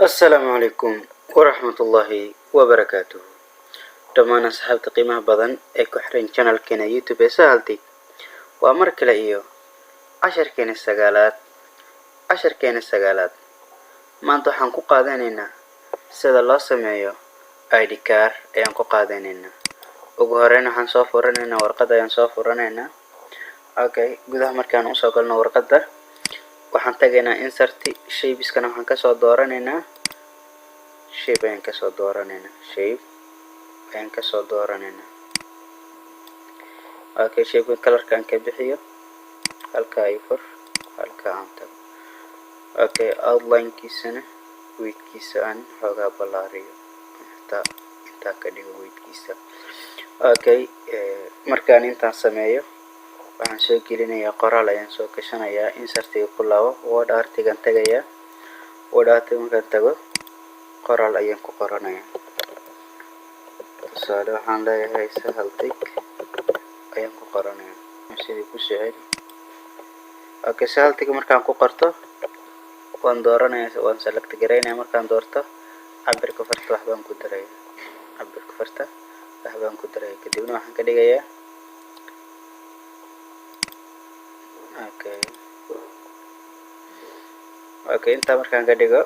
السلام عليكم ورحمة الله وبركاته. dhammaan asxaabta qiimaha badan ee ku xiran channelkeena youtube ee sahaltay waa mar kale iyo casharkeena sagaalaad maanta waxaan ku qaadanaynaa sida loo sameeyo id card ayaan ku qaadanaynaa. ugu horeyn waxaan soo furanaynaa warqad ayaan soo furanaynaa. okay, gudaha markaan usoo galno warqadda waxaan tagaynaa insert shapeskana waxaan kasoo dooranaynaa shape ayaan kasoo dooranaynaa. okay, shape colorkan ka bixiyo halka ay fur halka aan tago. okay, outline kiisana width kiisa aan xoogaa ballaariyo inta ka dhigo width kiisa. okay, markaan intaan sameeyo waxaan soo gelinayaa qoraal ayaan soo gashanayaa insertiga ku laabo word artigan tagayaa word artiga markaan tago qoraal ayaan ku qoranayaa. tusaale waxaan leeyahay sahaltig ayaan ku qoranayaa sidii ku soceli. okay, sahaltiga markaan ku qorto waan dooranayaa waan select gareynayaa. markaan doorto cabirka farta waxbaan ku darayaa kadibna waxaan ka dhigayaa okay, intaa markaan ka dhigo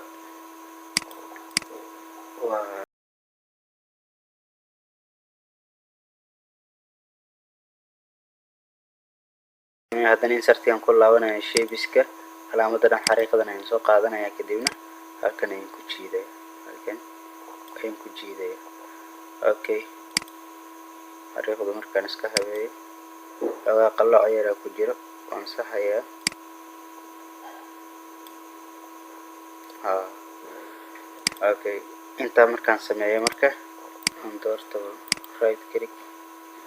haddana insertigan ku laabanaya shapeska calaamada xariiqadan ayaan soo qaadanaya kadibna halkan ayaan ku jiidaya. okay, xariiqda markaan iska habeeyo xoogaa qalooc yaraa ku jiro waan saxayaa. okay, intaa markaan sameeyo marka aan doorto right click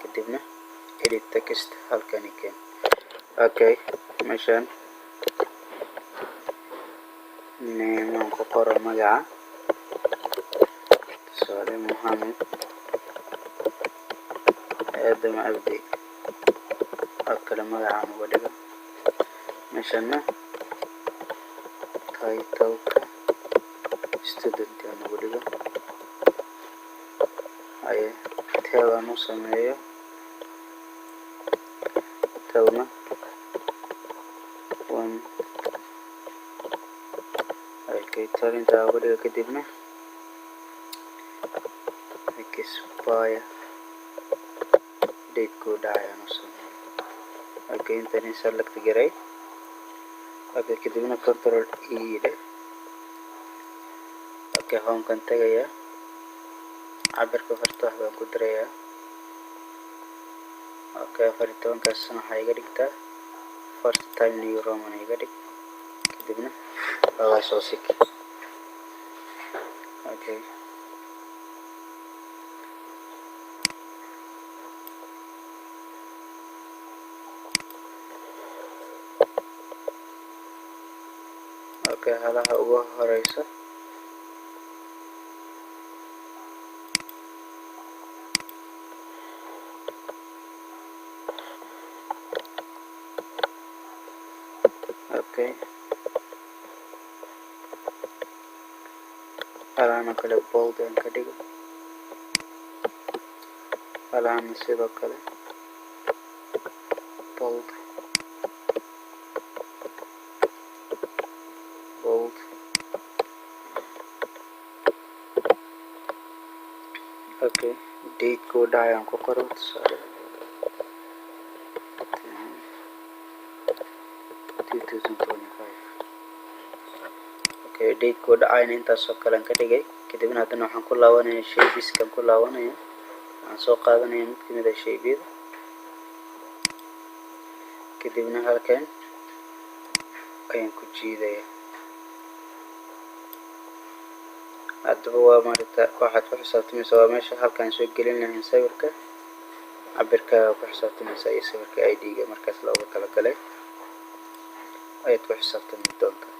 kadibna edit text halkan ikeen. okay, meeshaan name aan ku qoro magaca tusaale Mohamed Adam Abdi kala magacaan uga dhigo. meeshaana titleka student aan uga dhigo. tel aan u sameeyo telna okay, tel intaa uga dhigo kadibna expire date ku dhacayaan u sameeyo. okay, intaan select garay. okay, kadibna control e leh. okay, home kan tagayaa cabirka farta waxbaan ku darayaa. okay, 14kaasna waxaa iga dhigtaa first time new roman iga dhig kadibna waa soo sik. okay, okay, halaha ugu horeyso okay, halahana kale bold aan ka dhigo halahana sidoo kale bold. okay, date ku dhacayaan ku qoro tusaale 2025. okay, date ku dhacayna intaasoo kale aan ka dhigay kadibna haddana waxaan ku laabanaya shapeskan ku laabanaya waxaan soo qaadanaya mid kamid ah shapeyada kadibna halkan ayaan ku jiidaya. haddaba waa maaragta waxaad ku xisaabtamaysa waa meesha halkaan soo gelin lahayn sawirka cabirka ku xisaabtamaysa iyo sawirka id-ga markaas looga talagalay ayaad ku xisaabtami doontaa.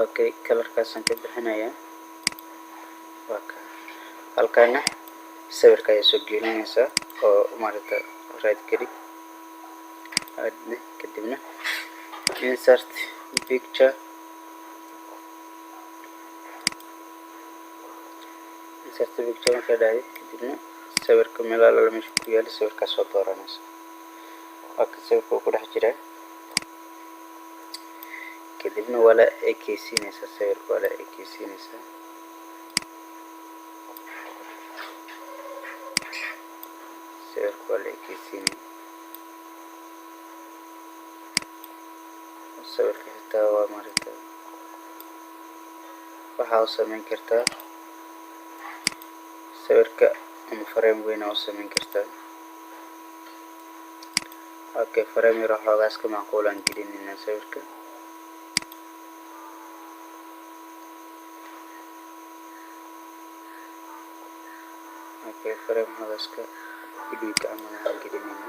okay, kalarkaasaan ka bixinayaa. halkaana sawirka ayaa soo gelinaysaa oo maaragta right click عدنا كتبنا insert picture marka dhacday kadibna sawirka meel alla meesha ku yaal sawirka soo dooranaysa halka sawirka ku dhex jira kadibna wala ekeysiinaysa sawirka wala ekeysiinaysa sawirka wala ekeysiinaysa sawirka xitaa waa marita waxa uu samayn kartaa sawirka ama frame weyn oo samayn kartaa okay frame yar xoogaas ka macquul aan gelinayna sawirka okay frame xoogaas ka edit ama aan gelinayna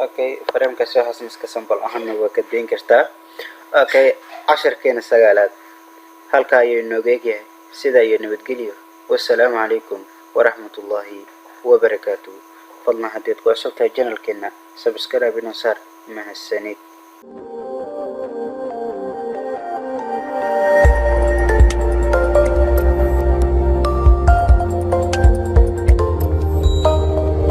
okay frame ka soo xasin iska sample ahaan waa ka deyn kartaa okay casharkeena sagaalaad halka ayuu nooga yahay sida iyo nabadgelyo wassalaamu calaykum waraxmatullaahi wabarakaatuh fadlan hadii aad ku cusubtahay channelkeena subscribe inoo saar mahadsanid